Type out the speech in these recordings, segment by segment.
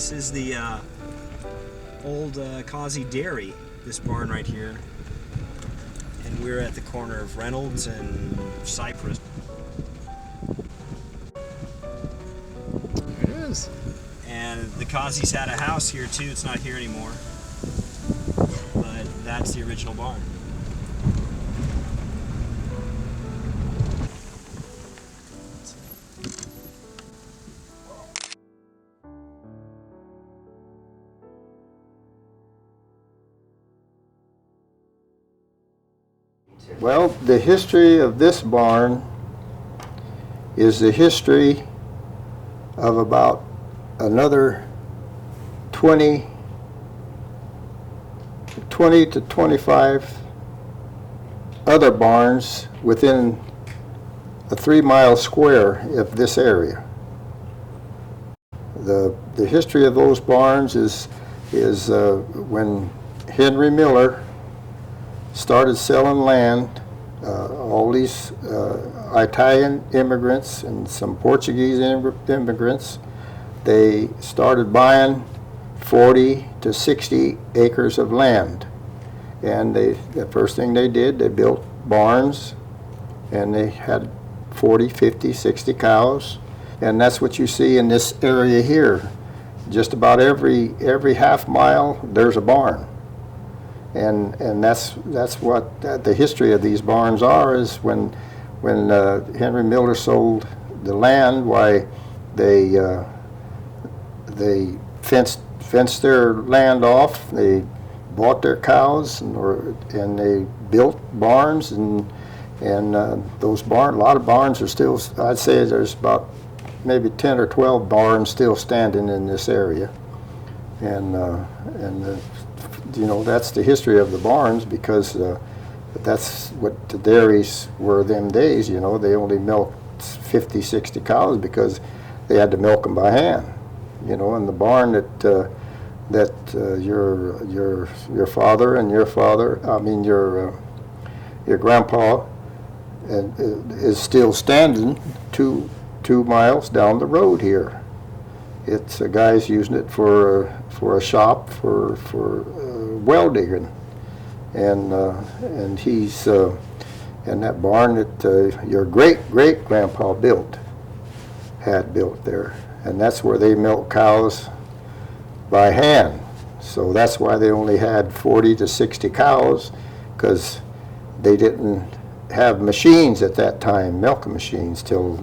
This is the old Causey dairy, this barn right here. And we're at the corner of Reynolds and Cypress. There it is. And the Cozzi's had a house here too. It's not here anymore. But that's the original barn. Well, the history of this barn is the history of about another 20 to 25 other barns within a 3-mile square of this area. The history of those barns is when Henry Miller started selling land. All these Italian immigrants and some Portuguese immigrants, they started buying 40 to 60 acres of land. And the first thing they did, they built barns, and they had 40, 50, 60 cows. And that's what you see in this area here. Just about every half mile, there's a barn. And that's what the history of these barns are, is when Henry Miller sold the land, why they fenced their land off, they bought their cows, and they built barns, and those barns, a lot of barns are still, I'd say there's about maybe 10 or 12 barns still standing in this area. You know, that's the history of the barns, because that's what the dairies were them days. You know, they only milked 50, 60 cows because they had to milk them by hand. You know, and the barn that your father and your father, I mean your grandpa, is still standing 2 miles down the road here. It's a guy's using it for a shop for well digging, and he's and that barn that your great grandpa had built there, and that's where they milk cows by hand. So that's why they only had 40 to 60 cows, because they didn't have machines at that time, milking machines, till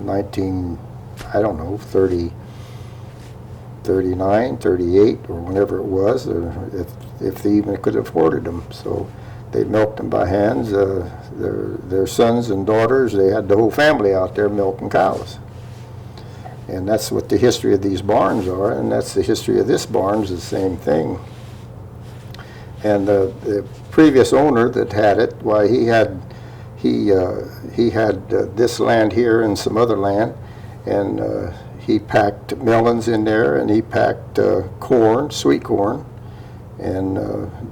39, 38, or whenever it was, or if they even could have afforded them. So they milked them by hands. Their sons and daughters, they had the whole family out there milking cows. And that's what the history of these barns are, and that's the history of this barn's the same thing. And the previous owner that had it, why he had this land here and some other land, and he packed melons in there, and he packed corn, sweet corn, and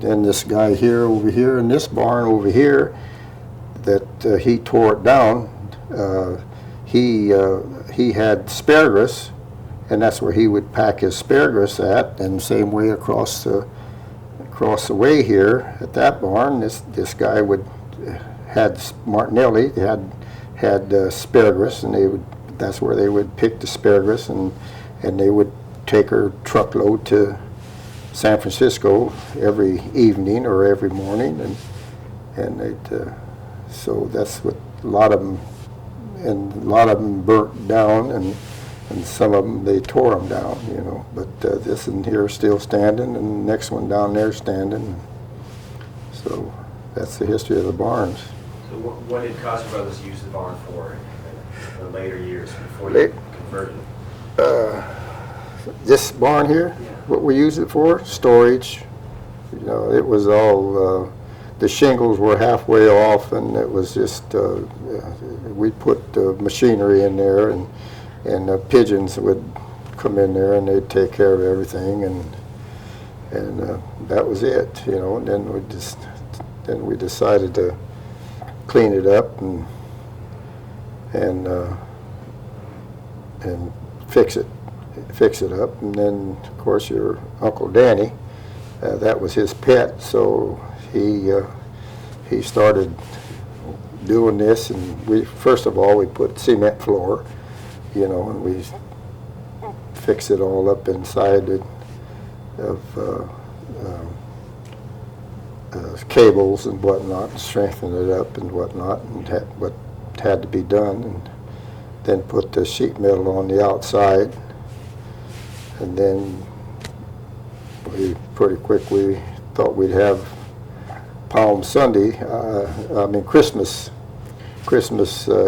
then this guy here over here in this barn over here, that he tore it down. He had asparagus, and that's where he would pack his asparagus at. And same way across the way here at that barn, this guy had Martinelli had asparagus, and that's where they would pick the asparagus, and they would take her truckload to San Francisco every evening or every morning, and they'd so that's what a lot of them burnt down, and some of them they tore them down, you know. But this one here is still standing, and the next one down there standing. So that's the history of the barns. So what did Causey Brothers use the barn for in the later years before they converted it? This barn here, Yeah. What we used it for? Storage. You know, it was all, the shingles were halfway off, and it was just, we'd put machinery in there, and pigeons would come in there, and they'd take care of everything, and that was it, you know. And then we decided to clean it up and fix it. fix it up. And then, of course, your Uncle Danny, that was his pet, so he started doing this, and we, first of all, we put cement floor, you know, and we fixed it all up inside of cables and whatnot, and strengthened it up and whatnot, and what had to be done, and then put the sheet metal on the outside, and then we pretty quick we thought we'd have Palm Sunday, Christmas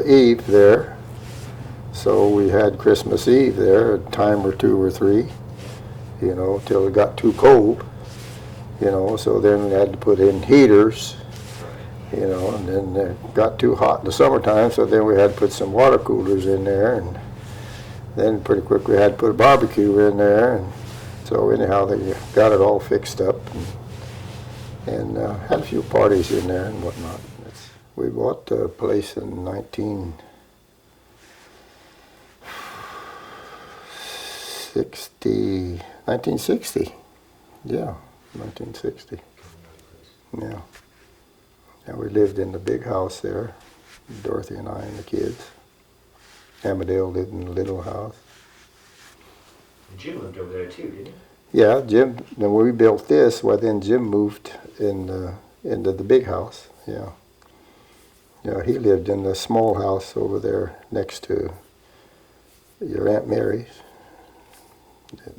Eve there. So we had Christmas Eve there, a time or two or three, you know, till it got too cold, you know, so then we had to put in heaters, you know, and then it got too hot in the summertime, so then we had to put some water coolers in there, and then pretty quick we had to put a barbecue in there, and so anyhow they got it all fixed up, and had a few parties in there and whatnot. We bought the place in 1960. Yeah, 1960. Yeah. And we lived in the big house there, Dorothy and I and the kids. Amadale lived in the little house. Jim lived over there too, didn't he? Yeah, Jim, when we built this, well then Jim moved into the big house, yeah. Yeah, he lived in the small house over there next to your Aunt Mary's.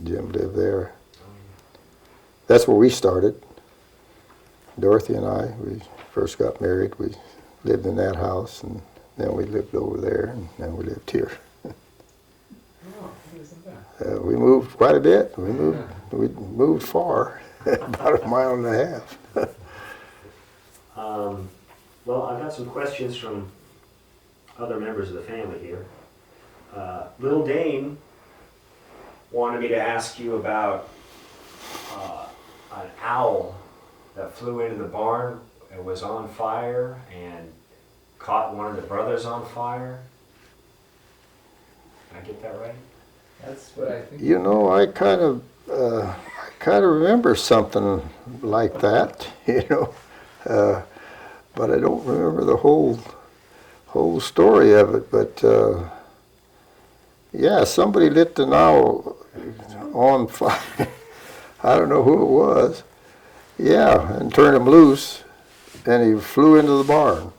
Jim lived there. That's where we started. Dorothy and I, we first got married. We lived in that house, and then we lived over there, and then we lived here. We moved quite a bit. We moved far, about a mile and a half. Well, I've got some questions from other members of the family here. Little Dane wanted me to ask you about an owl that flew into the barn and was on fire and caught one of the brothers on fire. Did I get that right? That's what I think. You know, I kind of remember something like that, you know, but I don't remember the whole story of it. But yeah, somebody lit the owl on fire. I don't know who it was. Yeah, and turned him loose, and he flew into the barn.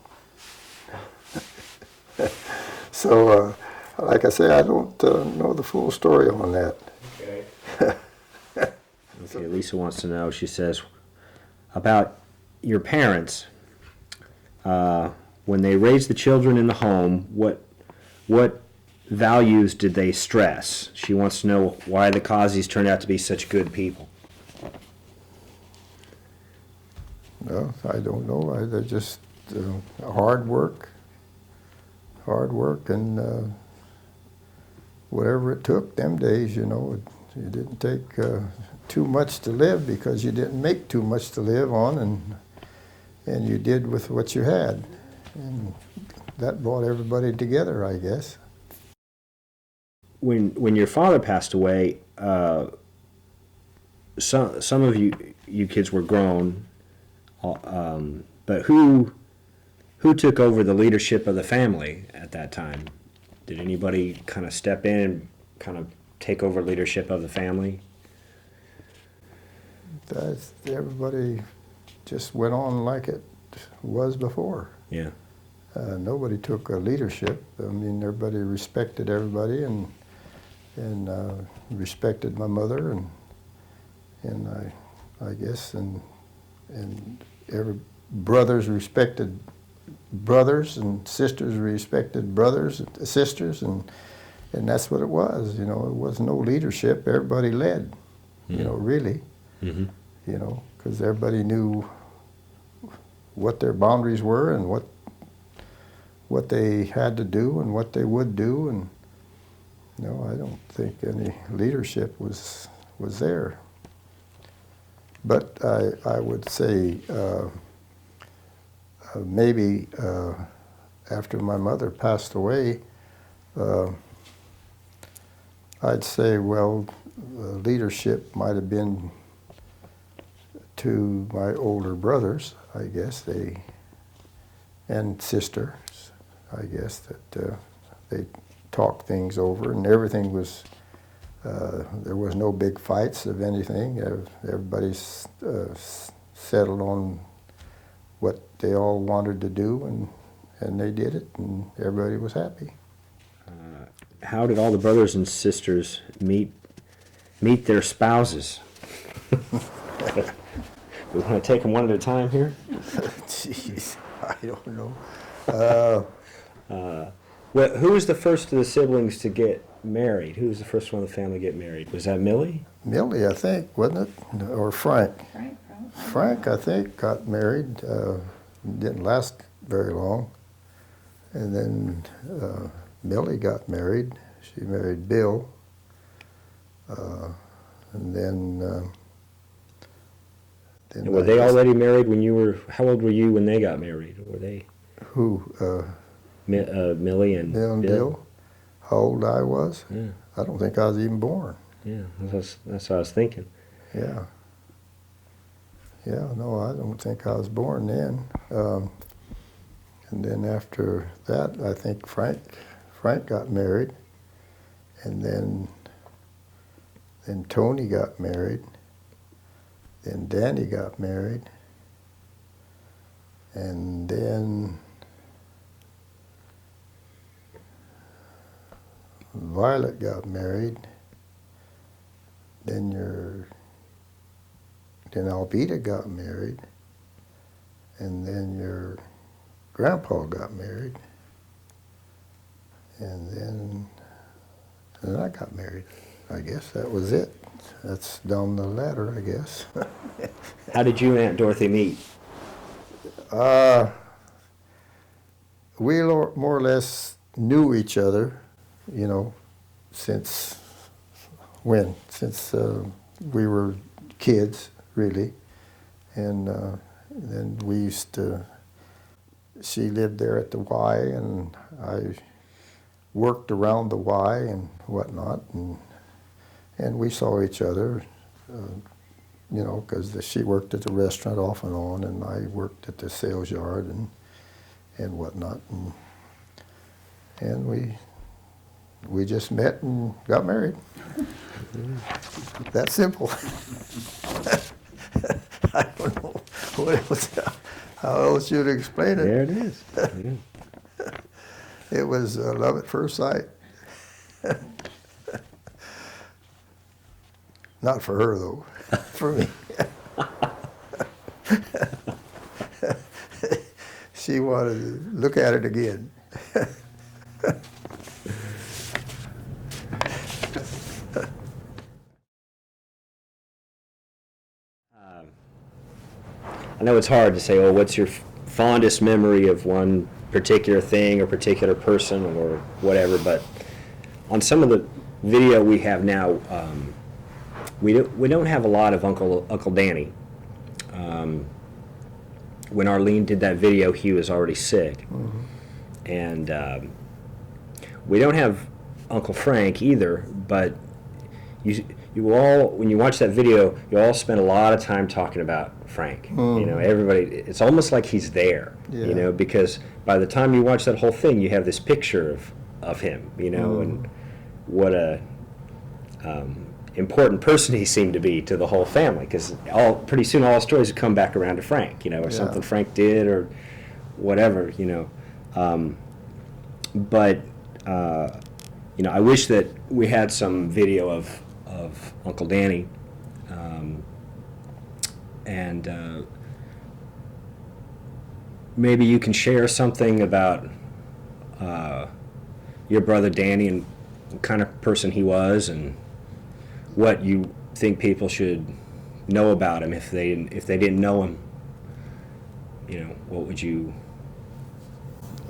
So, like I say, I don't know the full story on that. Okay. Okay, Lisa wants to know, she says, about your parents. When they raised the children in the home, what values did they stress? She wants to know why the Causeys turned out to be such good people. No, I don't know. They're just hard work, and whatever it took them days, you know. It didn't take too much to live because you didn't make too much to live on, and you did with what you had. And that brought everybody together, I guess. When your father passed away, some of you kids were grown, but who took over the leadership of the family at that time? Did anybody kind of step in and kind of take over leadership of the family? Everybody just went on like it was before. Yeah. Nobody took leadership. I mean, everybody respected everybody, and respected my mother, and I guess, and every brothers respected brothers, and sisters respected brothers and sisters, and that's what it was. You know, it was no leadership. Everybody led. Mm-hmm. You know, really. Mm-hmm. You know, because everybody knew what their boundaries were and what they had to do and what they would do, and no, I don't think any leadership was there. But I would say maybe after my mother passed away, I'd say, well, leadership might have been to my older brothers, I guess, and sisters, I guess, that they talked things over, and everything was, there was no big fights of anything. Everybody settled on what they all wanted to do, and they did it, and everybody was happy. How did all the brothers and sisters meet their spouses? We want to take them one at a time here? Jeez, I don't know. Who was the first of the siblings to get married? Who was the first one of the family to get married? Was that Millie? Millie, I think, wasn't it? Or Frank? Frank, probably. Frank, I think, got married. Didn't last very long. And then Millie got married. She married Bill. And then Were they already married when you were, how old were you when they got married? Were they? Who? Millie and Bill? How old I was? Yeah. I don't think I was even born. Yeah, that's what I was thinking. Yeah. Yeah, no, I don't think I was born then. And then after that, I think Frank got married. And then Tony got married. Then Danny got married. And then Violet got married. Then Alvita got married. And then your grandpa got married. And then I got married. I guess that was it. That's down the ladder, I guess. How did you and Aunt Dorothy meet? We more or less knew each other, you know, since we were kids, really. And then we used to, she lived there at the Y, and I worked around the Y and whatnot, and we saw each other, you know, because she worked at the restaurant off and on, and I worked at the sales yard and whatnot, and we just met and got married. That simple. I don't know what else, how else you'd explain it. There it is. Yeah. It was love at first sight. Not for her, though. For me. She wanted to look at it again. I know it's hard to say, oh, what's your fondest memory of one particular thing or particular person or whatever, but on some of the video we have now, we don't have a lot of Uncle Danny. When Arlene did that video, he was already sick. Mm-hmm. And we don't have Uncle Frank either, but you all, when you watch that video, you all spend a lot of time talking about Frank. Mm-hmm. You know, everybody, it's almost like he's there, yeah. You know, because by the time you watch that whole thing, you have this picture of him, you know, mm-hmm. And what a important person he seemed to be to the whole family, because pretty soon all the stories would come back around to Frank, you know, or yeah. Something Frank did or whatever, you know. But you know, I wish that we had some video of Uncle Danny, and maybe you can share something about your brother Danny and what kind of person he was, and what you think people should know about him if they didn't know him. You know, what would you?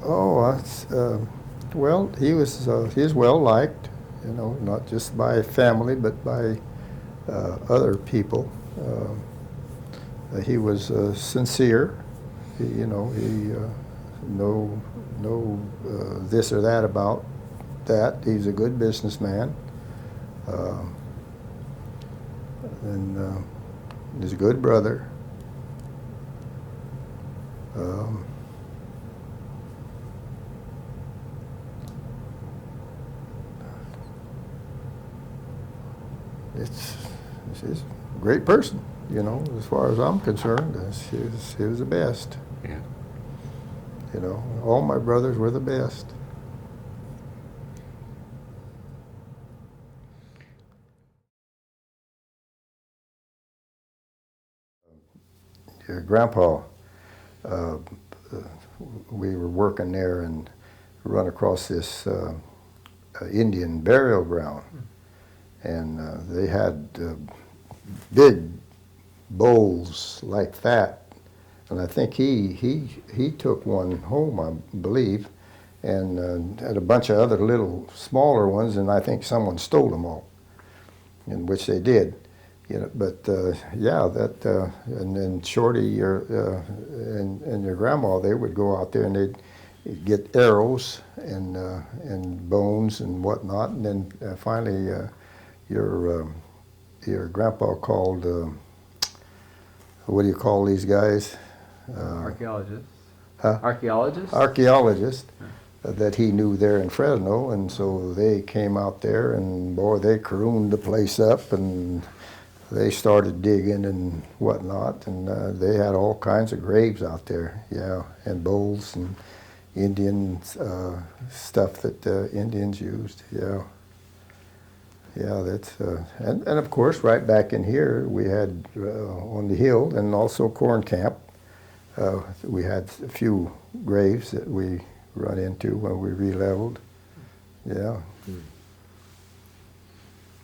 Oh, well, he was well liked, you know, not just by family but by other people. He was sincere. He no this or that about that. He's a good businessman. Um, and he's a good brother. Um, he's a great person, you know, as far as I'm concerned. He was the best. Yeah. You know, all my brothers were the best. Your grandpa, uh, we were working there and run across this Indian burial ground, and they had big bowls like that, and I think he took one home, I believe, and had a bunch of other little smaller ones, and I think someone stole them all, in which they did. You know, but yeah, that and then Shorty and your grandma, they would go out there and they'd get arrows and bones and whatnot, and then finally your grandpa called what do you call these guys? Archaeologists. Huh? Archaeologists? Archaeologists that he knew there in Fresno, and so they came out there and boy, they crooned the place up and they started digging and whatnot, and they had all kinds of graves out there, yeah, and bowls and Indian stuff that Indians used, yeah. Yeah, that's, and of course, right back in here, we had on the hill and also corn camp, we had a few graves that we run into when we re-leveled, yeah.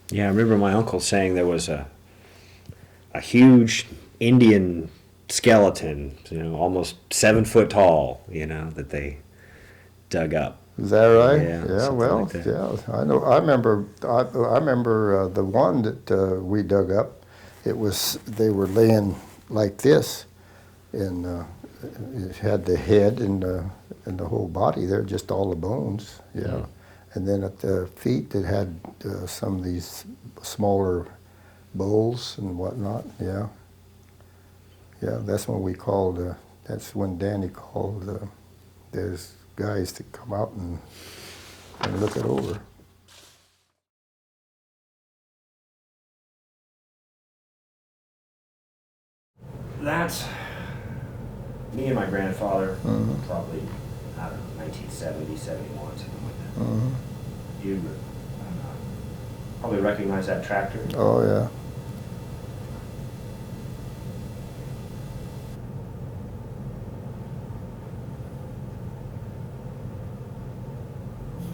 Yeah, I remember my uncle saying there was a huge Indian skeleton, you know, almost 7 foot tall, you know, that they dug up. Is that right? Yeah, well, like that. yeah. I know. I remember the one that we dug up. They were laying like this, and it had the head and the whole body there, just all the bones. Yeah. Mm. And then at the feet, it had some of these smaller bowls and whatnot. Yeah. Yeah. That's when we called. That's when Danny called. There's guys to come out and look it over. That's me and my grandfather, Mhm. probably, I don't know, 1970, 71, something like that. Mhm. You probably recognize that tractor. Oh yeah.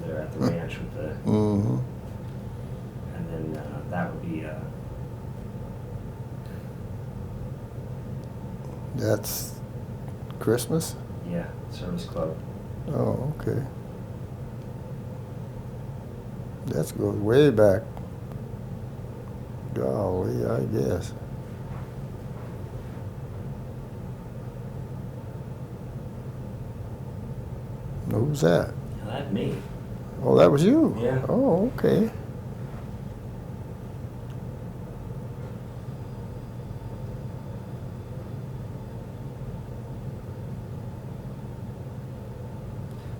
They're at the ranch with the, Mm-hmm. and then that would be, That's Christmas? yeah, service club. Oh, okay. That goes way back. Golly, I guess. Who's that? Now, that's me. Oh, that was you? Yeah. Oh, okay.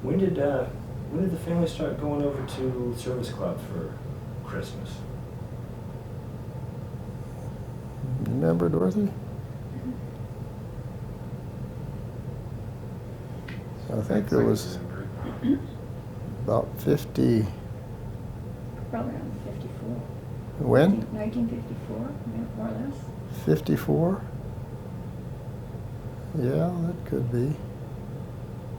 When did the family start going over to service club for Christmas? Remember, Dorothy? I think it was about 50. Probably around 54. When? 1954, yeah, more or less. 54? Yeah, that could be.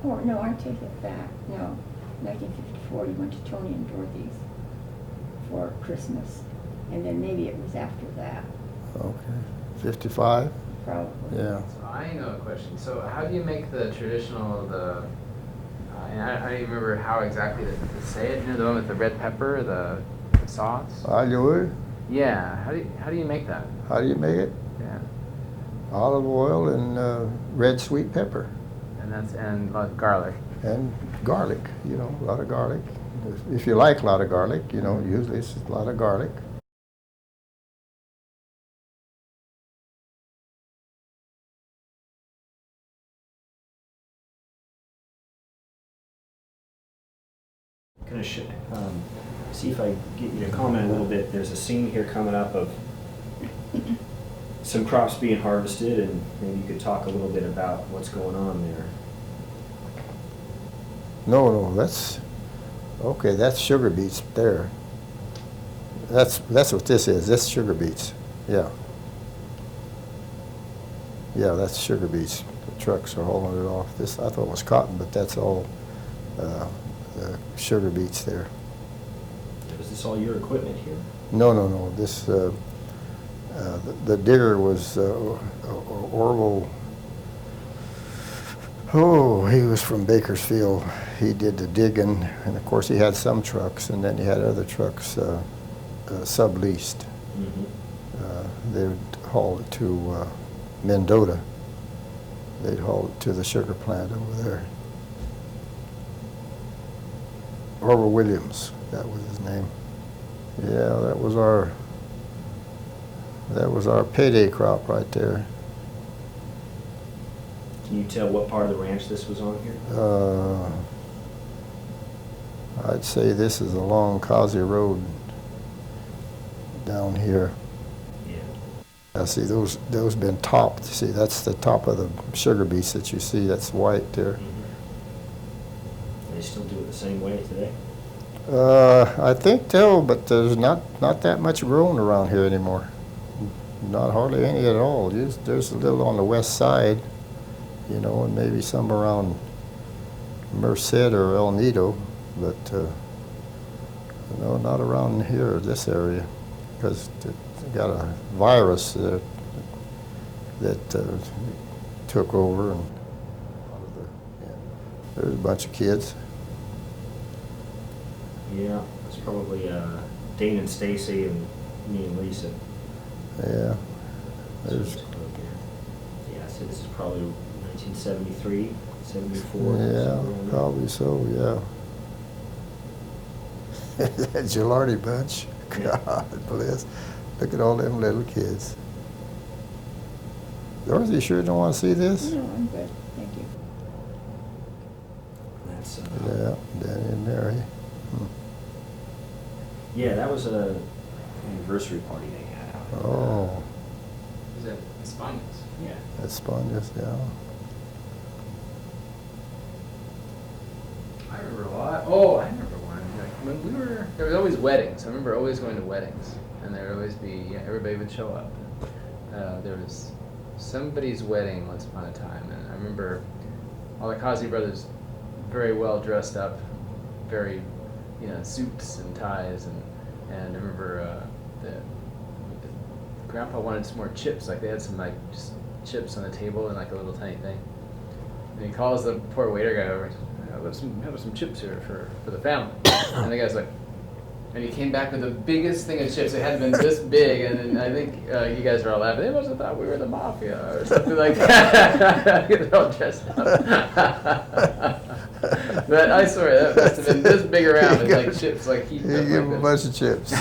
Or, no, I take it back. No, 1954, you went to Tony and Dorothy's for Christmas. And then maybe it was after that, Okay. 55? probably. Yeah. So I know a question. So how do you make the traditional, and I don't even remember how exactly to say it, you know, the one with the red pepper, the sauce? Olive? Yeah, how do you make that? How do you make it? Yeah, Olive oil and red sweet pepper and garlic. and garlic, you know, a lot of garlic. if you like a lot of garlic, you know, usually it's a lot of garlic. Gonna see if I get you to comment a little bit. There's a scene here coming up of some crops being harvested, and maybe you could talk a little bit about what's going on there. No, that's, okay, that's sugar beets there. That's what this is. This sugar beets. Yeah. Yeah, that's sugar beets. The trucks are hauling it off. This, I thought it was cotton, but that's all the sugar beets there. Is this all your equipment here? No. This, the digger was Orville. Oh, he was from Bakersfield. He did the digging, and of course he had some trucks, and then he had other trucks subleased. Mm-hmm. They would haul it to Mendota. They'd haul it to the sugar plant over there. Orville Williams, that was his name. Yeah, that was our payday crop right there. Can you tell what part of the ranch this was on here? I'd say this is along Causey Road down here. Yeah. I see those been topped. See, that's the top of the sugar beets that you see. That's white there. Mm-hmm. They still do it the same way today? I think so, but there's not that much grown around here anymore. Not hardly any at all. There's a little on the west side, you know, and maybe some around Merced or El Nido, but no, not around here, this area, because it got a virus that took over, and there's a bunch of kids. Yeah, it's probably Dane and Stacy and me and Lisa. Yeah. There's, yeah, so this is probably 1973, 74. yeah, probably so, yeah. That Gilardi bunch, God bless. Look at all them little kids. Dorothy, you sure don't want to see this? No, I'm good, thank you. That's, Yeah, Danny and Mary. yeah, that was a anniversary party they had out. Oh, Is that Spanish? Yeah. that's sponges, yeah. I remember a lot. Oh, I remember one. Like when there was always weddings. I remember always going to weddings, and there would always be, everybody would show up. There was somebody's wedding once upon a time, and I remember all the Causey brothers very well dressed up, very, suits and ties, and I remember the grandpa wanted some more chips. Like they had some just chips on the table and like a little tiny thing. And he calls the poor waiter guy over. Have some chips here for the family. And the guy's like, and he came back with the biggest thing of chips. It hadn't been this big, and then I think you guys are all laughing. They must have thought we were the mafia or something like that. They're all dressed up. But I swear that must have been this big around with like chips, like heaped You up give them a like bunch of chips.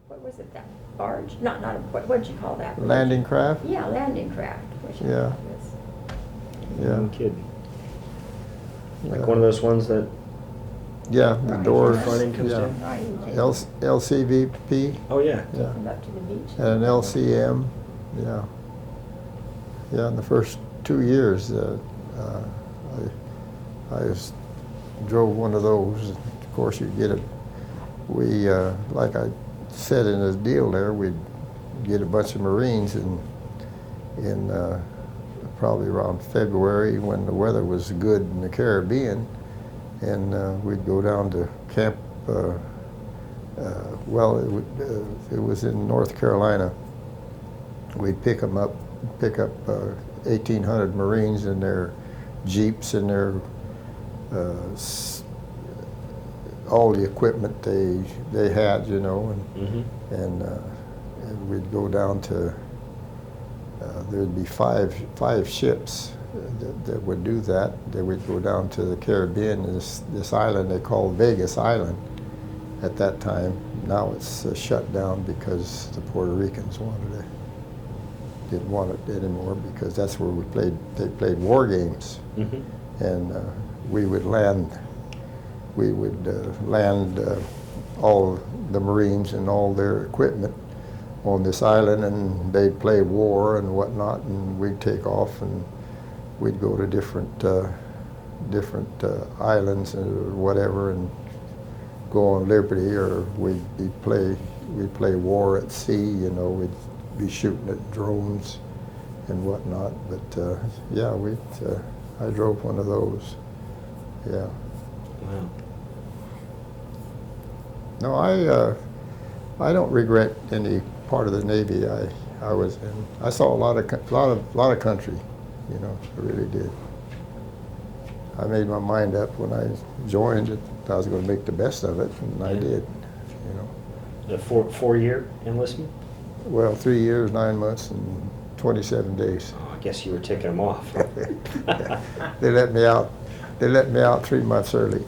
What was it, that barge? Not what'd you call that? Landing craft? Yeah, landing craft. What you Yeah. call this. Yeah. No kidding. Like Yeah. one of those ones that Yeah, the Right. doors. front end comes Yeah. down? Right, you take LCVP, Oh, yeah. yeah, them up to the beach. and an LCM, yeah. Yeah, in the first 2 years, I drove one of those. Of course, you get it. We, like I said in the deal there, we'd get a bunch of Marines in probably around February when the weather was good in the Caribbean, and we'd go down to camp. Well, it was in North Carolina. We'd pick up 1,800 Marines in their Jeeps and their all the equipment they had, Mm-hmm. and we'd go down to there'd be five ships that would do that. They would go down to the Caribbean, and this island they called Vegas Island at that time. Now it's shut down because the Puerto Ricans didn't want it anymore, because that's where they played war games. Mm-hmm. And we would land all the Marines and all their equipment on this island, and they'd play war and whatnot, and we'd take off and we'd go to different islands or whatever, and go on liberty, or we'd play war at sea. You know, we'd be shooting at drones and whatnot. But yeah, I drove one of those. Yeah. Wow. No, I don't regret any part of the Navy I was in. I saw a lot of country, you know. I really did. I made my mind up when I joined it. I was going to make the best of it, and I did. You know. The four-year enlistment? Well, 3 years, 9 months, and 27 days. Oh, I guess you were ticking them off. They let me out. They let me out 3 months early,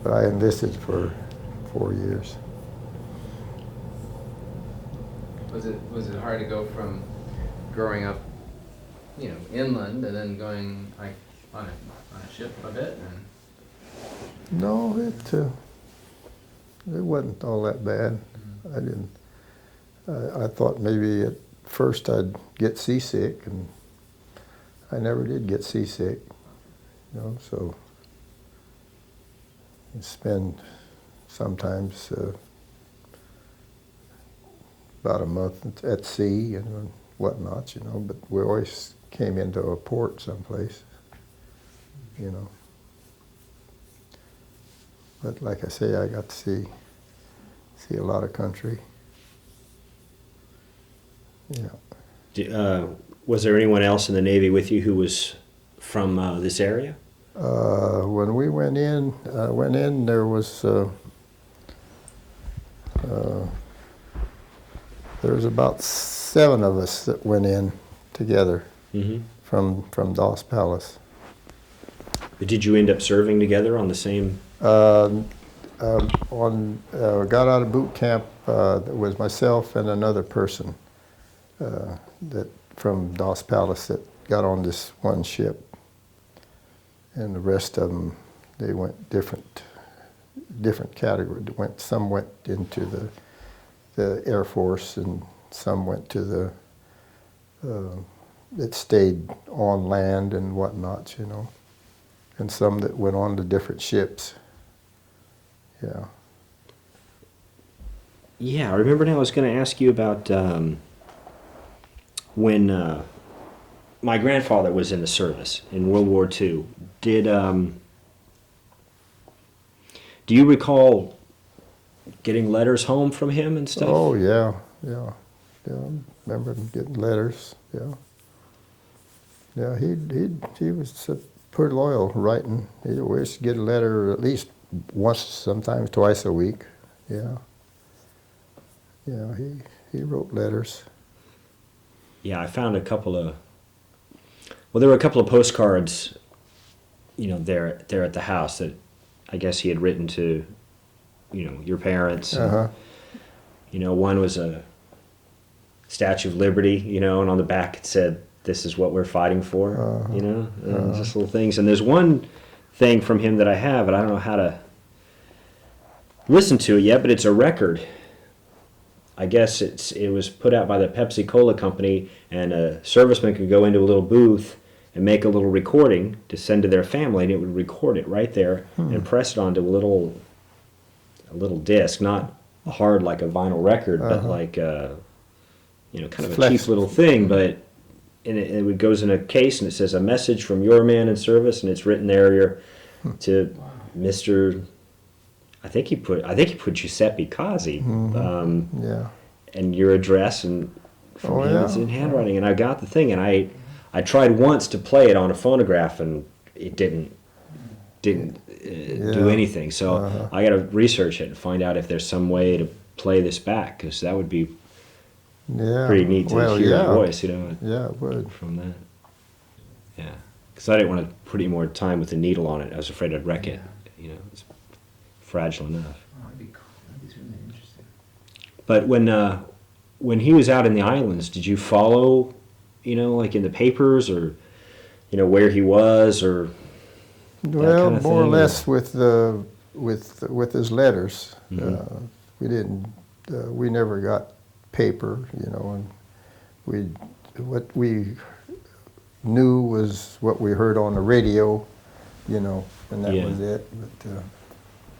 but I enlisted for 4 years. Was it hard to go from growing up, you know, inland, and then going like on a ship a bit? And No, it wasn't all that bad. I didn't. I thought maybe at first I'd get seasick, and I never did get seasick. You know, so you spend sometimes about a month at sea and whatnot, you know, but we always came into a port someplace, you know. But like I say, I got to see a lot of country. Yeah. Was there anyone else in the Navy with you who was from this area? When we went in, there was about 7 of us that went in together. Mm-hmm. from Dos Palos. But did you end up serving together on the same? Got out of boot camp. It was myself and another person that from Dos Palos that got on this one ship, and the rest of them, they went different category. Some went into the Air Force, and some went to that stayed on land and whatnot, you know, and some that went on to different ships. Yeah. Yeah, I remember now I was going to ask you about when my grandfather was in the service in World War II. Do you recall getting letters home from him and stuff? Oh, yeah. I remember him getting letters, yeah. Yeah, he was pretty loyal writing. He'd always get a letter at least once, sometimes twice a week. Yeah. Yeah, he wrote letters. Yeah, I found there were a couple of postcards, you know, there at the house that I guess he had written to, you know, your parents. Uh-huh. You know, one was a Statue of Liberty, you know, and on the back it said, "This is what we're fighting for," Uh-huh. you know, just little things. And there's one thing from him that I have, and I don't know how to listen to it yet, but it's a record. I guess it was put out by the Pepsi Cola company, and a serviceman could go into a little booth and make a little recording to send to their family, and it would record it right there and press it onto a little disc, not hard like a vinyl record, but like you know, kind of a cheap little thing, but and it goes in a case, and it says, "A message from your man in service," and it's written there to Mr. I think he put Giuseppe Cozzi, Yeah. and your address, and from him yeah. it's in handwriting. And I got the thing, and I tried once to play it on a phonograph, and it didn't do anything. So I got to research it and find out if there's some way to play this back, because that would be pretty neat to hear your voice, you know. Yeah, it would. From that. Yeah, because I didn't want to put any more time with the needle on it. I was afraid I'd wreck it. You know, it's fragile enough. Oh, that'd be cool. That'd be really interesting. But when he was out in the islands, did you follow, you know, like in the papers, or, you know, where he was, or Well, kind of more or thing, less with his letters. Mhm. We didn't. We never got paper, you know, and what we knew was what we heard on the radio, you know, and that Yeah. was it. But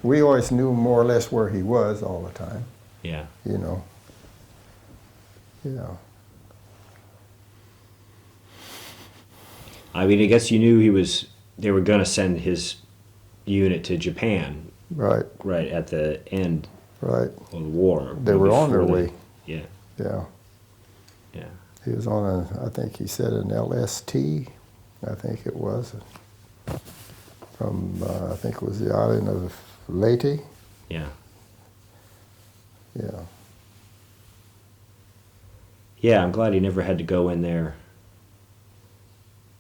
we always knew more or less where he was all the time, Yeah. you know. Yeah. I mean, I guess you knew they were going to send his unit to Japan Right. right at the end Right. of the war. They were on their before way. Yeah, Yeah. yeah. He was on I think he said an LST, I think it was, from, I think it was the island of Leyte. Yeah. Yeah. Yeah, I'm glad he never had to go in there,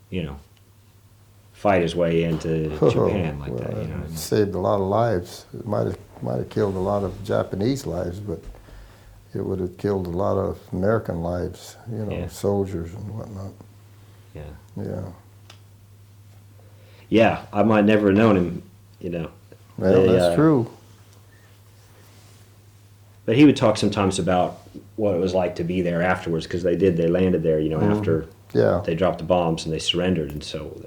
you know, fight his way into Japan like that, you know. It saved a lot of lives. It might have killed a lot of Japanese lives, but it would have killed a lot of American lives, you know, Yeah. soldiers and whatnot. Yeah. Yeah. Yeah, I might never have known him, you know. Well, that's true. But he would talk sometimes about what it was like to be there afterwards, because they landed there, you know, after Yeah. they dropped the bombs and they surrendered, and so,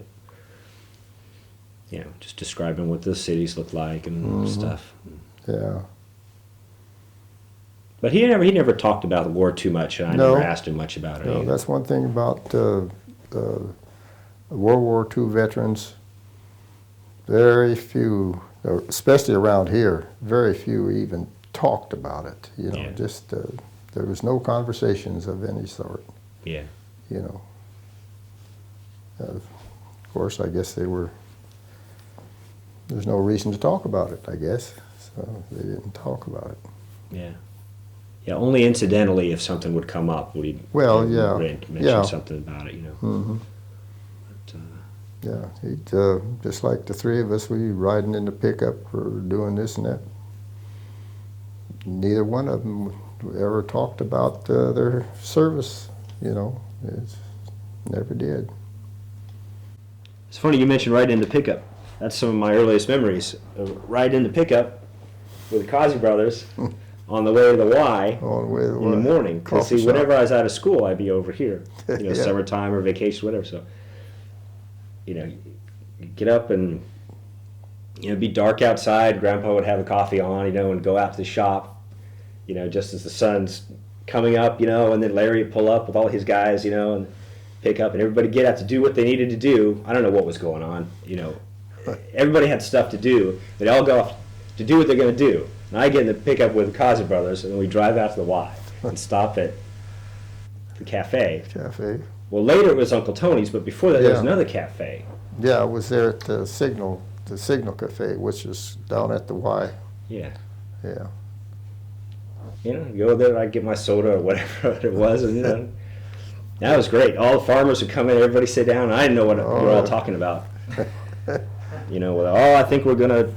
you know, just describing what the cities looked like and stuff. Yeah. But he never talked about the war too much, and I No. never asked him much about it. No, either. that's one thing about World War II veterans. Very few, especially around here, very few even talked about it. You know, Yeah. just there was no conversations of any sort. Yeah. You know. Of course, I guess there's no reason to talk about it, I guess. So they didn't talk about it. Yeah. Yeah, only incidentally if something would come up would he Well, you know, yeah. mention Yeah. something about it, you know. Mm-hmm. But, Yeah, he'd, just like the three of us, we riding in the pickup or doing this and that. Neither one of them ever talked about their service, you know. It's, never did. It's funny you mentioned riding in the pickup. That's some of my earliest memories. Riding in the pickup with the Causey brothers on the way to the Y On the way to the in the Y. morning. Because Coffee shop. whenever I was out of school, I'd be over here. You know, Yeah. summertime or vacation, whatever. So, you know, you get up and, you know, it'd be dark outside. Grandpa would have the coffee on, you know, and go out to the shop, you know, just as the sun's coming up, you know, and then Larry would pull up with all his guys, you know, and pick up, and everybody get out to do what they needed to do. I don't know what was going on, you know. Everybody had stuff to do. They'd all go off to do what they're going to do. And I get in the pickup with the Cozzi brothers, and we drive out to the Y and stop at the cafe. Cafe. Well, later it was Uncle Tony's, but before that there was Yeah. another cafe. Yeah, I was there at the Signal Cafe, which is down at the Y. Yeah. Yeah. You know, go there, I'd get my soda or whatever it was, and, you know, that was great. All the farmers would come in, everybody sit down, and I didn't know what we were all talking about. You know, I think we're going to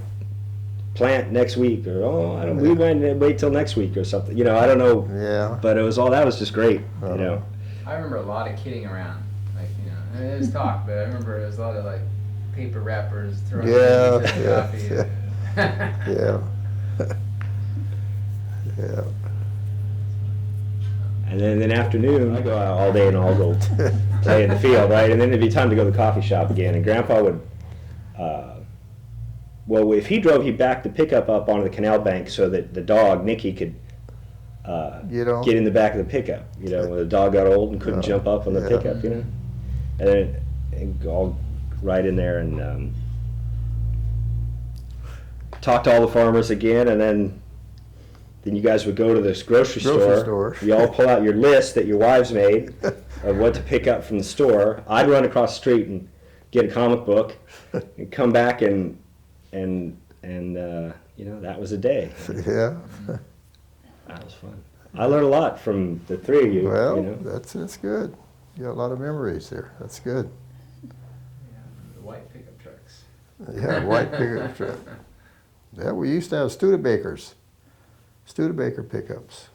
plant next week, or, we might wait till next week or something. You know, I don't know. Yeah. But that was just great, you know. I remember a lot of kidding around, like, you know, I mean, it was talk, but I remember there was a lot of like paper wrappers thrown Yeah, into the yeah, coffee. Yeah. Yeah. And then in the afternoon, I go out all day and I'll go play in the field, right? And then it'd be time to go to the coffee shop again. And Grandpa would, well, if he drove, he'd back the pickup up onto the canal bank so that the dog, Nicky, could You know? get in the back of the pickup. You know, when the dog got old and couldn't jump up on the Yeah. pickup, you know? And then and go right in there and talk to all the farmers again, and then you guys would go to this grocery store. You all pull out your list that your wives made of what to pick up from the store. I'd run across the street and get a comic book and come back and you know, that was a day. Yeah. That was fun. I learned a lot from the three of you. Well, you know? that's good. You got a lot of memories there. That's good. Yeah, white pickup truck. Yeah, we used to have Studebaker pickups.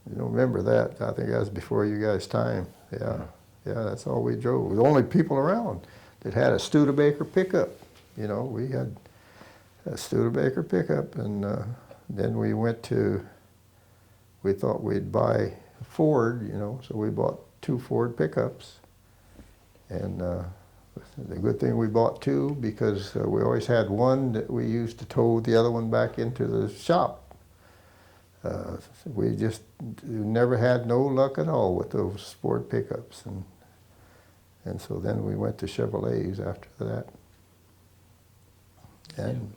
You don't remember that? I think that was before you guys' time. Yeah, that's all we drove. We were the only people around that had a Studebaker pickup. You know, we had a Studebaker pickup, and then we thought we'd buy Ford, you know, so we bought 2 Ford pickups. And the good thing we bought 2 because we always had one that we used to tow the other one back into the shop. We just never had no luck at all with those Ford pickups. And so then we went to Chevrolets after that. And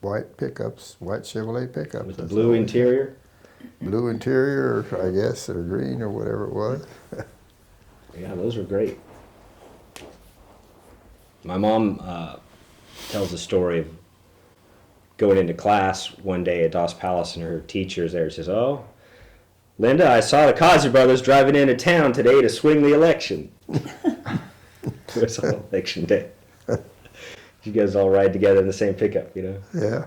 white pickups, white Chevrolet pickups. With the blue interior? Blue interior, I guess, or green or whatever it was. Yeah, those were great. My mom tells the story of going into class one day at Dos Palace, and her teacher's there. Says, "Oh, Linda, I saw the Cozzi brothers driving into town today to swing the election." It was on election day. You guys all ride together in the same pickup, you know? Yeah.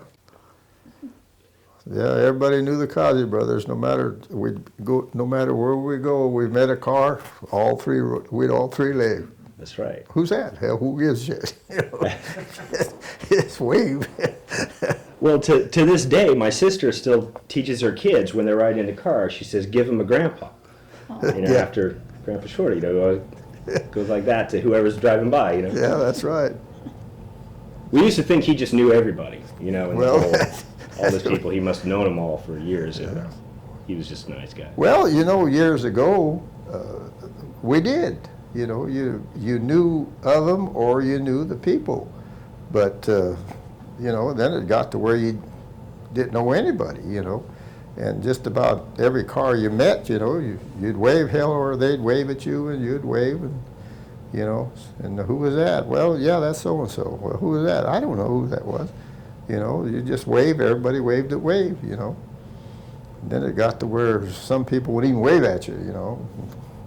Yeah, everybody knew the Causey brothers. No matter where we go, we met a car. We'd all three leave. That's right. Who's that? Hell, who gives a shit? You know, just wave. Well, to this day, my sister still teaches her kids when they're riding in the car. She says, "Give them a grandpa." You know, Yeah. after Grandpa Shorty, you know, goes like that to whoever's driving by, you know. Yeah, that's right. We used to think he just knew everybody, you know, and Well, all those people. He must have known them all for years. And he was just a nice guy. Well, you know, years ago, we did. You know, you knew of them or you knew the people. But, you know, then it got to where you didn't know anybody, you know. And just about every car you met, you know, you'd wave hello or they'd wave at you and you'd wave. And, you know, and who was that? Well, yeah, that's so-and-so. Well, who was that? I don't know who that was. You know, you just wave, everybody waved at wave, you know. And then it got to where some people would even wave at you, you know.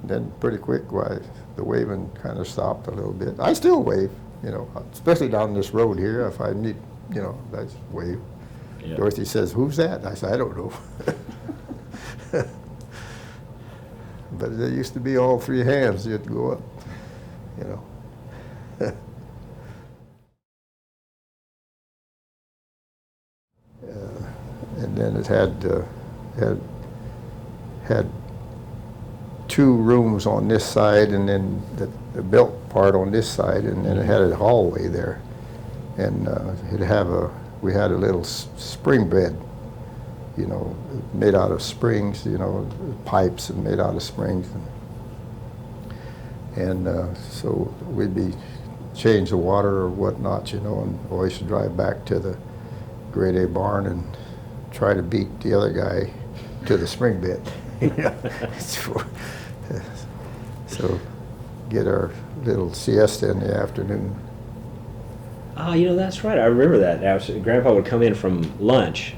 Then pretty quick, why, the waving kind of stopped a little bit. I still wave, you know, especially down this road here. If I meet, you know, I just wave. Yeah. Dorothy says, "Who's that?" I said, "I don't know." But there used to be all 3 hands you'd go up, you know. And then it had 2 rooms on this side, and then the built part on this side, and then it had a hallway there. And we had a little spring bed, you know, made out of springs, you know, pipes and made out of springs. And so we'd change the water or whatnot, you know, and always drive back to the grade A barn and try to beat the other guy to the spring bed. So get our little siesta in the afternoon. Oh, you know, that's right. I remember that. Grandpa would come in from lunch,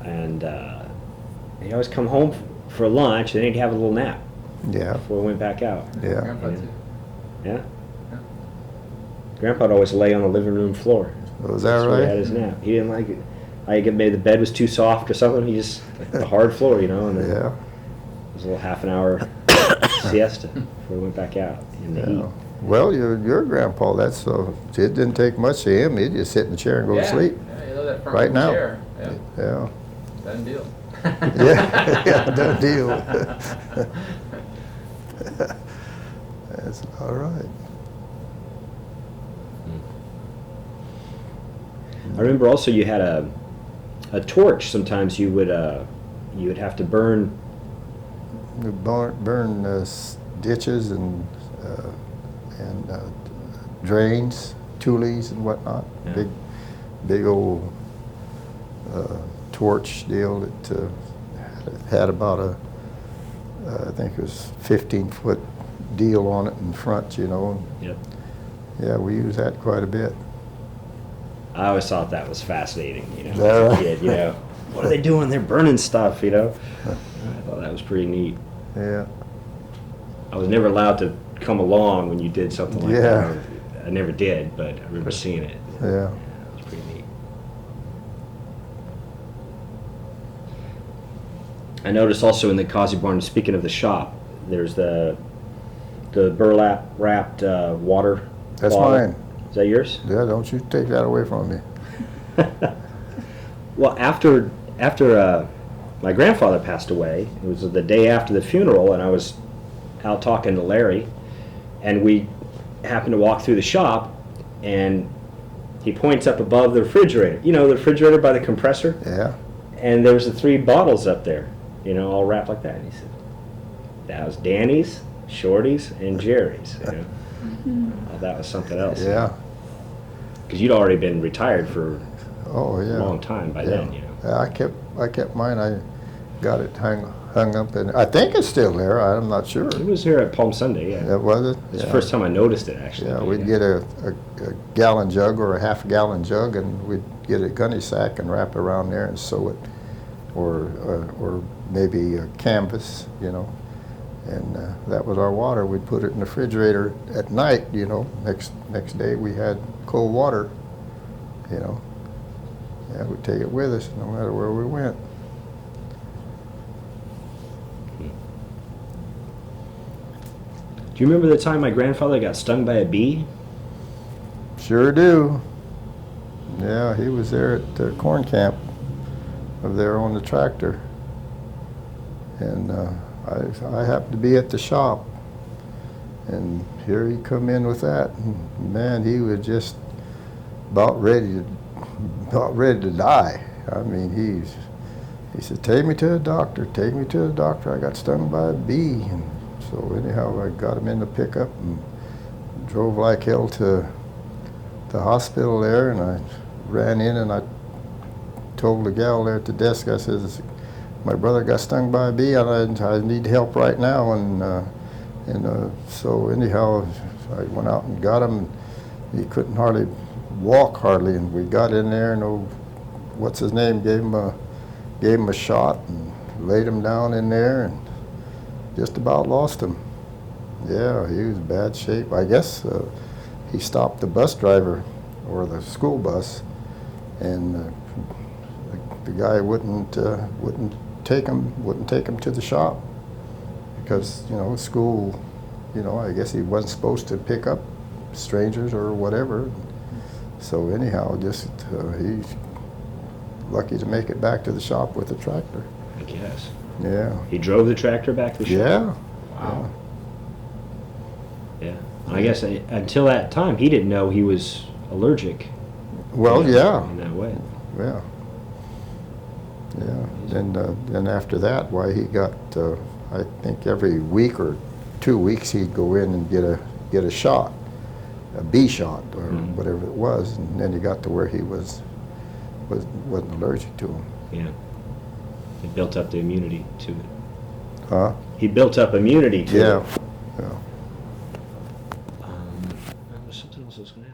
and he'd always come home for lunch, and then he'd have a little nap Yeah, before we went back out. yeah. Grandpa too. Yeah? Grandpa'd always lay on the living room floor. Was that That's where he had right? his nap. He didn't like it. Maybe the bed was too soft or something. He just, the hard floor, you know, and then Yeah, it was a little half-an-hour siesta before we went back out in the heat. yeah. Well, your grandpa, it didn't take much of him. He'd just sit in the chair and go to sleep. Yeah, you know that front Right row now. chair. Yeah, Yeah, done deal. yeah, done deal. That's all right. I remember also you had a torch. Sometimes you would have to burn. We burn ditches and drains, tulies and whatnot. Yeah. Big old torch deal that had about I think it was 15-foot deal on it in front, you know. Yep. Yeah, we use that quite a bit. I always thought that was fascinating. You know, Is that as a right? kid, you know, what are they doing? They're burning stuff. You know, I thought that was pretty neat. Yeah. I was never allowed to come along when you did something like Yeah. that. I never did, but I remember seeing it. Yeah. It was pretty neat. I noticed also in the Causey barn, speaking of the shop, there's the burlap wrapped water That's bottle. mine. Is that yours? Yeah, don't you take that away from me. Well, after my grandfather passed away, it was the day after the funeral, and I was out talking to Larry, and we happened to walk through the shop, and he points up above the refrigerator. You know, the refrigerator by the compressor? Yeah. And there was the 3 bottles up there, you know, all wrapped like that. And he said, that was Danny's, Shorty's, and Jerry's. You know? Oh, that was something else. Yeah. Because you'd already been retired for Oh, yeah. a long time by Yeah. then, you know. Yeah, I kept mine. I got it hung up, and I think it's still there. I'm not sure. It was here at Palm Sunday, yeah. That was it. It's the first time I noticed it, actually. Yeah, we'd get a gallon jug or a half-gallon jug, and we'd get a gunny sack and wrap it around there and sew it, or maybe a canvas, you know. And that was our water. We'd put it in the refrigerator at night, you know. Next day we had cold water, you know. Yeah, we'd take it with us no matter where we went. Do you remember the time my grandfather got stung by a bee? Sure do. Yeah, he was there at the corn camp over there on the tractor. And I happened to be at the shop. And here he come in with that. And man, he was just about ready to die. I mean, he said, take me to the doctor, take me to the doctor. I got stung by a bee. And so anyhow, I got him in the pickup and drove like hell to the hospital there, and I ran in and I told the gal there at the desk, I says, my brother got stung by a bee and I need help right now. And so anyhow, I went out and got him. And he couldn't hardly walk and we got in there and what's his name gave him a shot and laid him down in there and just about lost him. Yeah, he was in bad shape. I guess he stopped the bus driver or the school bus, and the guy wouldn't take him to the shop because, you know, school, you know, I guess he wasn't supposed to pick up strangers or whatever. So anyhow, just he's lucky to make it back to the shop with the tractor. I guess. Yeah. He drove the tractor back to the shop? Yeah. Wow. Yeah. And I guess until that time, he didn't know he was allergic. Well, yeah. In that way. Yeah. Yeah. Then after that, why he got, I think every week or 2 weeks he'd go in and get a shot, a bee shot or whatever it was, and then he got to where he wasn't allergic to them. Yeah. He built up the immunity to it. Huh? He built up immunity to Yeah. it. Yeah. There's something else I was going to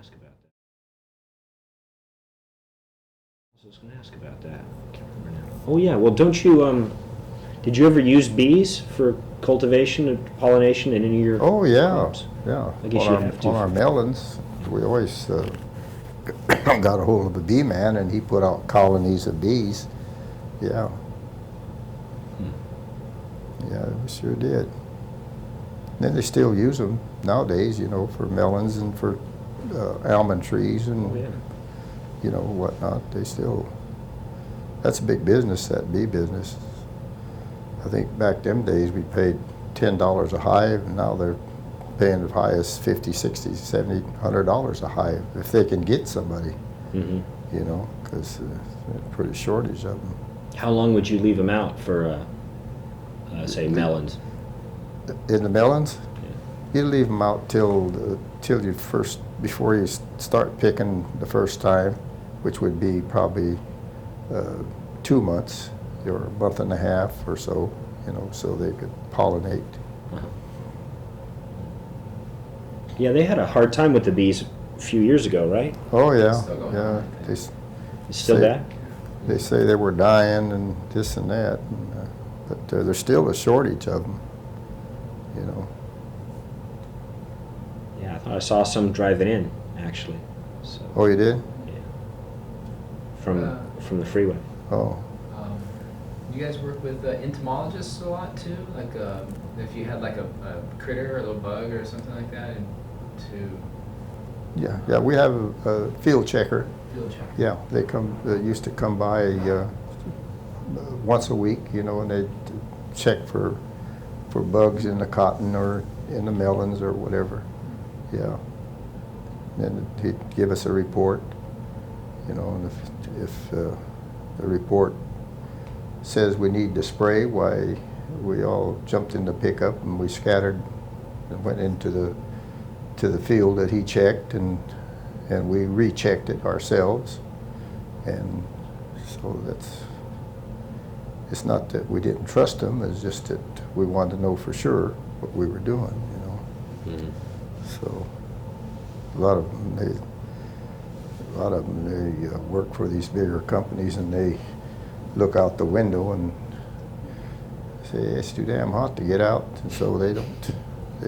ask about that. I can't remember now. Oh yeah, well don't you, did you ever use bees for cultivation and pollination in any of your Oh yeah. crops? Yeah. I guess on you'd have to. On our melons, we always got a hold of a bee man, and he put out colonies of bees. Yeah. Yeah, we sure did. Then they still use them nowadays, you know, for melons and for almond trees and, Oh, yeah. you know, whatnot. They still, that's a big business, that bee business. I think back them days we paid $10 a hive, and now they're paying as high as $50, $60, $70, $100 a hive if they can get somebody, Mm-hmm. you know, because there's a pretty shortage of them. How long would you leave them out for, say, melons? In the melons, Yeah. you leave them out till you first, before you start picking the first time, which would be probably 2 months or a month and a half or so, you know, so they could pollinate. Uh-huh. Yeah, they had a hard time with the bees a few years ago, right? Oh yeah, Still going yeah. on, I think. It's still Say- back? They say they were dying and this and that, but there's still a shortage of them, you know. Yeah, I I saw some driving in, actually. So, Oh, you did? yeah. From the freeway. Oh. You guys work with entomologists a lot too? Like if you had like a critter or a little bug or something like that, and Yeah, we have a field checker. field check. Yeah, they used to come by once a week, you know, and they'd check for bugs in the cotton or in the melons or whatever. Yeah. And he'd give us a report, you know, and if the report says we need to spray, why, we all jumped in the pickup and we scattered and went into the field that he checked, and we rechecked it ourselves. And so it's not that we didn't trust them, it's just that we wanted to know for sure what we were doing, you know. Mm-hmm. So a lot of them they work for these bigger companies, and they look out the window and say it's too damn hot to get out, and so they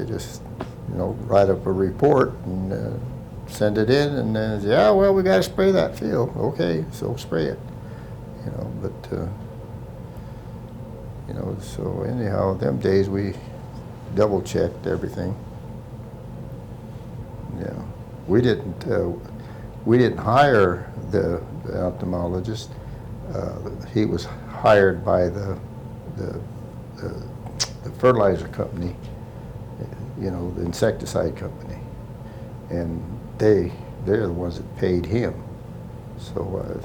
just, you know, write up a report and send it in, and then yeah, well, we got to spray that field. Okay, so spray it, you know. But you know, so anyhow, them days we double checked everything. Yeah, we didn't hire the entomologist. He was hired by the fertilizer company, you know, the insecticide company, and they're the ones that paid him. So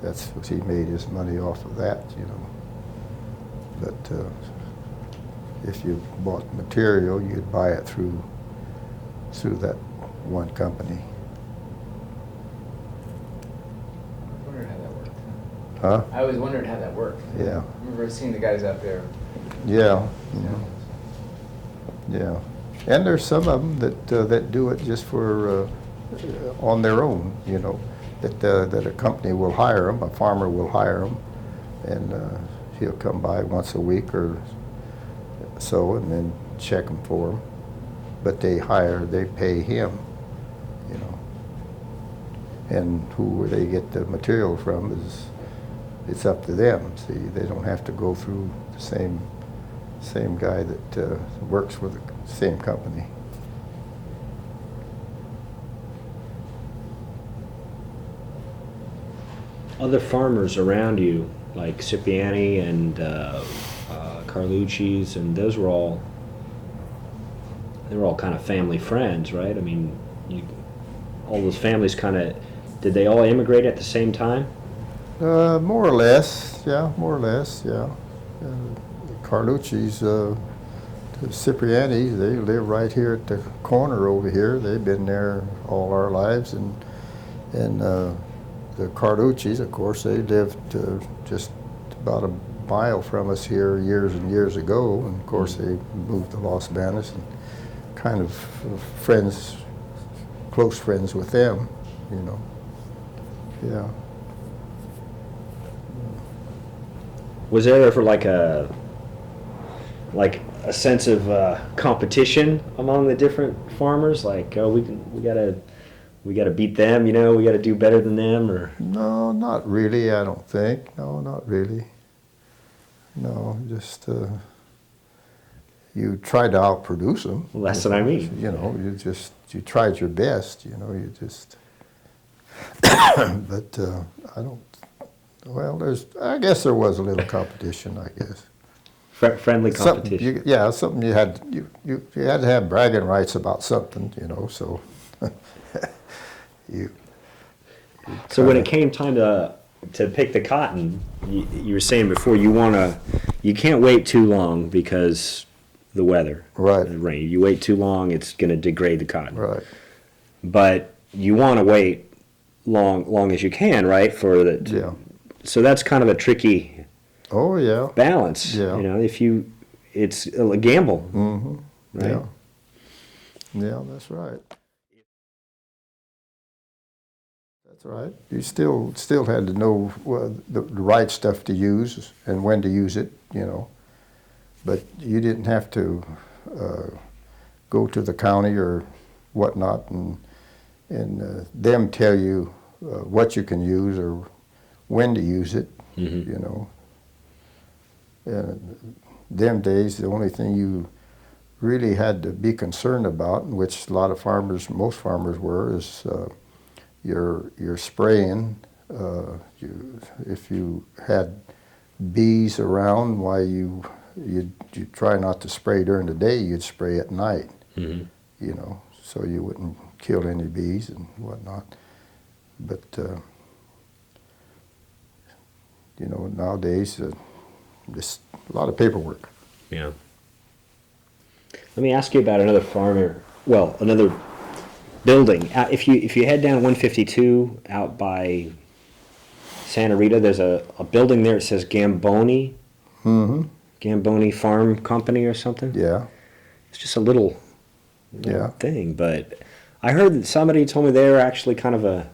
that's what he made his money off of that, you know. But if you bought material, you'd buy it through that one company. I wondered how that worked. Huh? I always wondered how that worked. Yeah. I remember seeing the guys out there. Yeah. You know, Yeah, and there's some of them that do it just for on their own, you know, that a company will hire them, a farmer will hire them, and he'll come by once a week or so and then check them for them. But they pay him, you know, and who they get the material from it's up to them. See, they don't have to go through the same guy that works for the same company. Other farmers around you, like Cipriani and Carlucci's, and they were all kind of family friends, right? I mean, all those families did they all immigrate at the same time? More or less, yeah. Carlucci's, the Cipriani, they live right here at the corner over here. They've been there all our lives, and the Carlucci's, of course, they lived just about a mile from us here years and years ago, and of course they moved to Los Banos, and kind of close friends with them, you know. Yeah. Was there ever like a sense of competition among the different farmers? Like, oh, we gotta beat them, you know, we gotta do better than them, or? No, not really, I don't think. No, not really. No, just you tried to outproduce them. Well, that's what I mean. You know, you tried your best, you know, you just, but I don't, well, I guess there was a little competition, I guess. Friendly competition. Something you had to have bragging rights about something, you know, so So when it came time to pick the cotton, you were saying before you can't wait too long because the weather, right, the rain. You wait too long, it's going to degrade the cotton. right. But you want to wait long as you can, right? Yeah. So that's kind of a tricky Oh yeah. balance. Yeah. You know, it's a gamble. Mm-hmm. Right? Yeah. Yeah, that's right. That's right. You still had to know the right stuff to use and when to use it, you know. But you didn't have to go to the county or whatnot, and them tell you what you can use or when to use it, you know. And them days, the only thing you really had to be concerned about, which a lot of farmers, most farmers were, is your spraying. If you had bees around, why you'd try not to spray during the day, you'd spray at night, you know, so you wouldn't kill any bees and whatnot. But, you know, nowadays, just a lot of paperwork. Yeah. Let me ask you about another farmer, well, another building. If you head down 152 out by Santa Rita, there's a building there. It says Gamboni. Gamboni Farm Company or something. Yeah. It's just a little thing, but I heard that somebody told me they're actually kind of a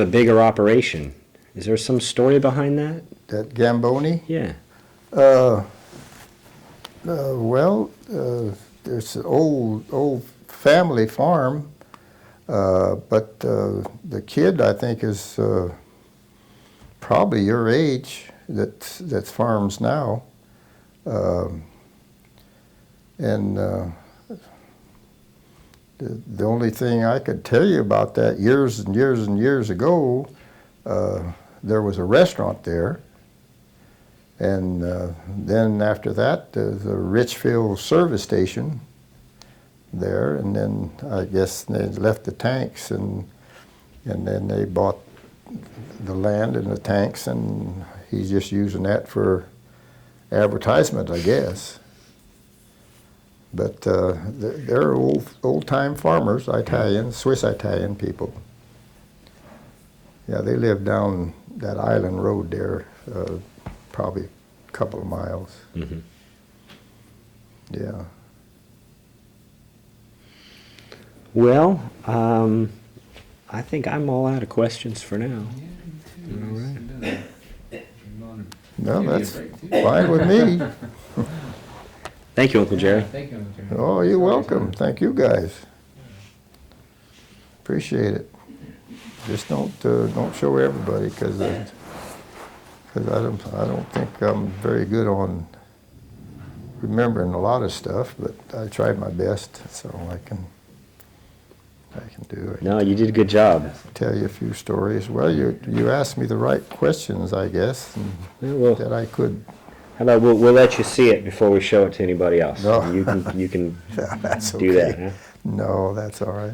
bigger operation. Is there some story behind that? That Gamboni? Yeah. Well, there's an old family farm, but the kid, I think, is probably your age that farms now. And the only thing I could tell you about that, years and years and years ago, there was a restaurant there. And then after that, there's a Richfield service station there, and then I guess they left the tanks, and then they bought the land and the tanks, and he's just using that for advertisement, I guess. But they're old-time farmers, Italian, Swiss-Italian people. Yeah, they live down that island road there, probably a couple of miles. Yeah. Well, I think I'm all out of questions for now. No, that's fine with me. Thank you, Uncle Jerry. Thank you, Uncle Jerry. Oh, you're welcome. Thank you, guys. Appreciate it. Just don't show everybody, because I don't think I'm very good on remembering a lot of stuff, but I tried my best, so I can do it. No, you did a good job. Tell you a few stories. Well, you asked me the right questions, I guess, and Yeah, well, that I could. how about we'll let you see it before we show it to anybody else. No. You can That's do okay. that. Huh? No, that's all right.